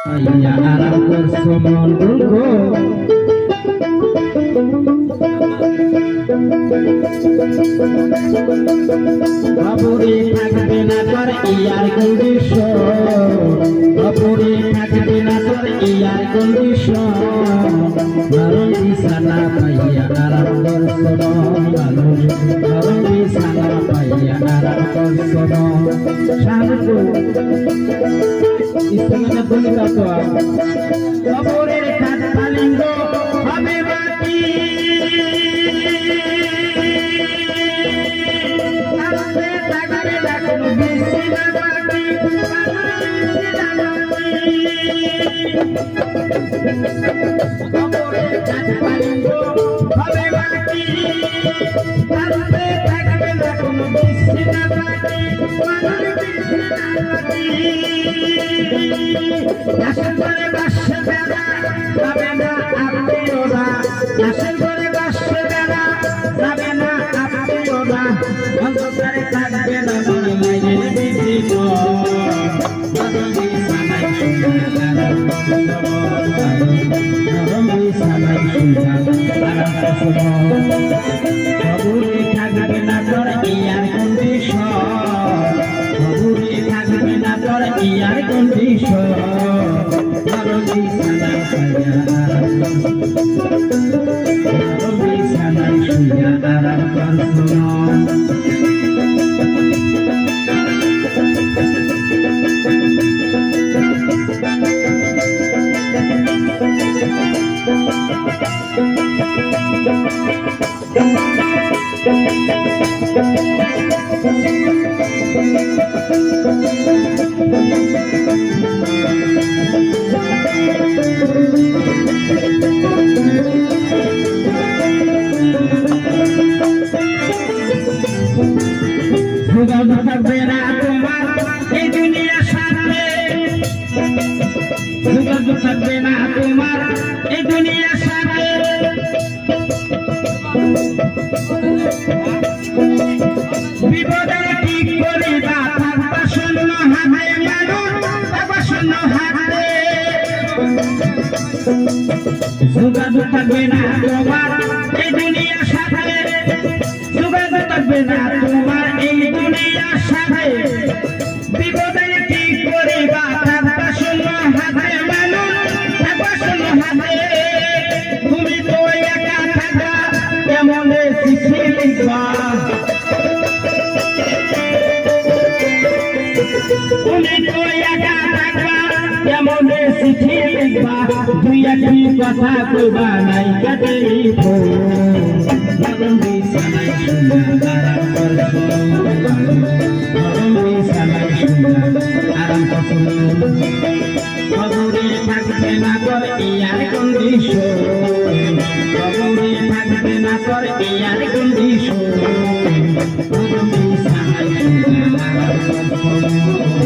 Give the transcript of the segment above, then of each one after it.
Ya Arab bersemon dulu Baburi থাকবে না তোর ইয়ার কন্ডিশন Baburi থাকবে না তোর ইয়ার condition Baru sana paya Arab bersemon Baru sana paya Arab bersemon Sangku Istana bonita tua Kaporer khat palingo habe bati Asse tagare dakno bisi bati Kaporer khat palingo habe bati Asse tagare dakno bisi bati Nasıl böyle başı bela, sabena abdiyoda. Nasıl böyle başı bela, sabena abdiyoda. Onları takbe na donlayın bizimo. Nabi samay şunlar, Nabi samay şunlar, Kaburi takbe na dor iyar kondisyon. Kaburi takbe na dor iyar kondisyon. Nabi sana saya Nabi sana suya Arab bersemon থাকবে না তোমার এই দুনিয়ার সাথে যোগাযোগ থাকবে না তোমার এই দুনিয়ার সাথে বিপদে ঠিক করিবা থাকবা শূন্য হাতে মানুষ থাকবা শূন্য হাতে যোগাযোগ থাকবে না তোমার এই দুনিয়ার সাথে যোগাযোগ থাকবে না তোমার এই দুনিয়ার সাথে বিপদে কি করিবা থাকবা শূন্য হাতে মানুষ থাকবা শূন্য হাতে তুমি তো একা থাকবা কেমন চিঠি লিখবা তুমি তো একা থাকবা কেমন চিঠি লিখবা দুই একটি কথা কইবা নাই কাটেই phone Nabi sana suya Arab bersemon Nabi sana suya Arab bersemon Kaburi থাকবে না তোর ইয়ার কন্ডিশন Kaburi থাকবে না তোর ইয়ার condition Nabi sana suya Arab bersemon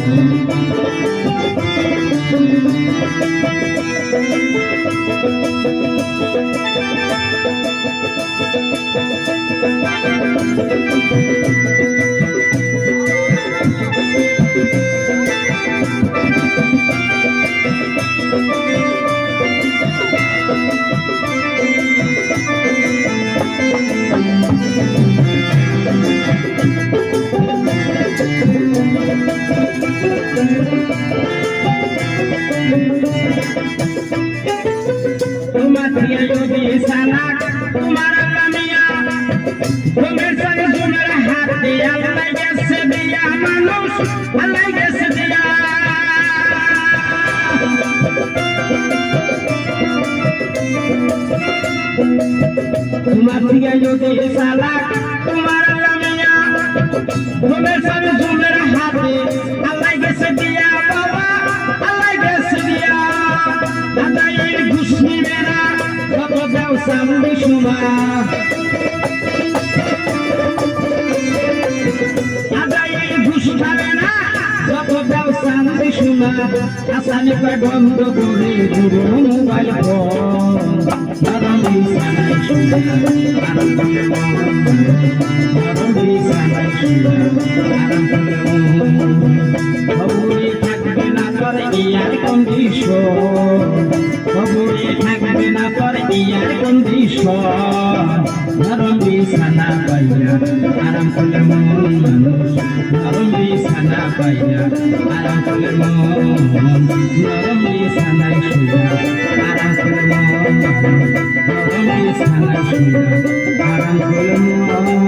तुम्हारा कमिया तुम्हें संग जुमर हाथ दिया अल्लाह कैसे दिया मानुष अल्लाह कैसे दिया तुम्हारी जो दे साला तुम्हारा कमिया तुम्हें संग जुमर हाथ अल्लाह कैसे दिया बाबा अल्लाह कैसे दिया दादा ये खुशी मेरा Sambil cuma ada yang gusta na jatuh jauh sambil cuma asalnya berbondong dari burung mobile phone dalam di sana cuma dalam di sana cuma dalam kaburi tak benar iya kondisi ইয়ার কন্ডিশন নরম বিছানা পাইয়া আরাম করলে মন মানুষ নরম বিছানা পাইয়া আরাম করলে মন নরম বিছানায় শুয়া আরাম করলে মন মানুষ নরম বিছানায় শুয়া আরাম করলে মন